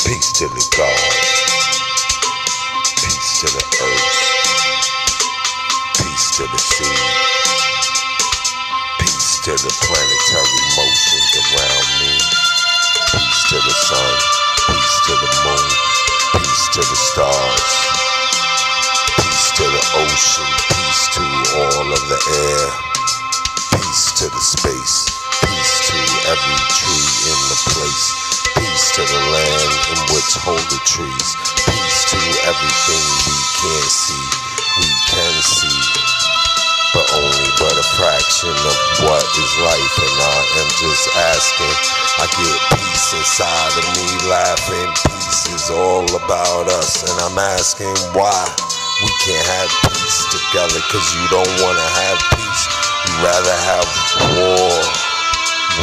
Peace to the gods. Peace to the earth. Peace to the sea. Peace to the planetary motions around me. Peace to the sun. Peace to the moon. Peace to the stars. Peace to the ocean. Peace to all of the air. Peace to the space. Peace to every tree in the place. Peace to the land in which hold the trees. Peace to everything we can't see, we can see, but only but a fraction of what is life. And I am just asking, I get peace inside of me laughing. Peace is all about us, and I'm asking why we can't have peace together. Cause you don't wanna have peace, you rather have war.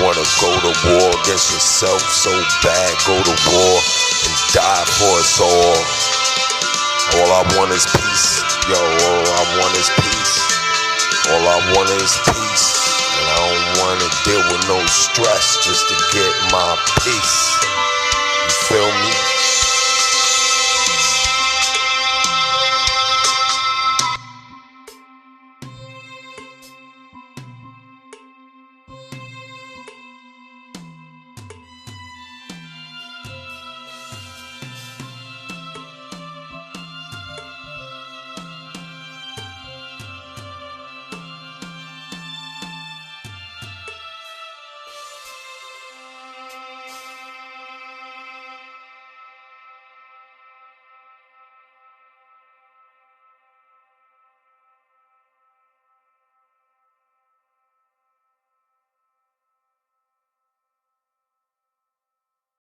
Wanna go to war against yourself so bad, go to war and die for us all. All I want is peace, yo, all I want is peace. All I want is peace, and I don't wanna deal with no stress just to get my peace. You feel me?